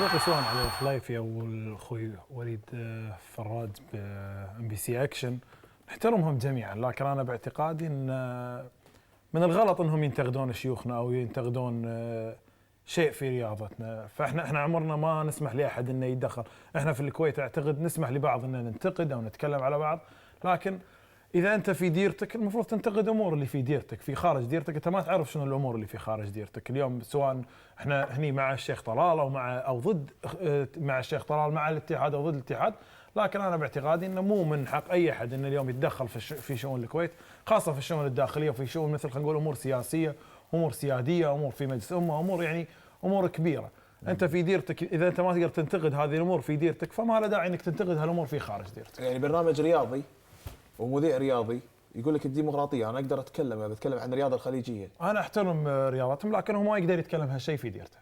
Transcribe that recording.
تعليقي سواء على الخليفي او اخوي وليد فراد بام بي سي اكشن، نحترمهم جميعا، لكن انا باعتقادي ان من الغلط انهم ينتقدون شيوخنا او ينتقدون شيء في رياضتنا. فاحنا عمرنا ما نسمح لاحد انه يتدخل. احنا في الكويت اعتقد نسمح لبعض ان ننتقد او نتكلم على بعض، لكن اذا انت في ديرتك المفروض تنتقد امور اللي في ديرتك. في خارج ديرتك انت ما تعرف شنو الامور اللي في خارج ديرتك. اليوم سواء احنا هني مع الشيخ طلال او ضد مع الشيخ طلال، مع الاتحاد او ضد الاتحاد، لكن انا باعتقادي انه مو من حق اي احد ان اليوم يتدخل في شؤون الكويت، خاصه في الشؤون الداخليه وفي شؤون مثل خلينا نقول امور سياسيه، امور سياديه، امور في مجلس امه، امور يعني امور كبيره. انت في ديرتك اذا انت ما تقدر تنتقد هذه الامور في ديرتك، فما له داعي انك تنتقد هالامور في خارج ديرتك. يعني برنامج رياضي ومذيع رياضي يقول لك الديمقراطيه، انا اقدر اتكلم عن الرياضه الخليجيه. انا احترم رياضتهم، لكن هو ما يقدر يتكلم هالشيء في ديرته.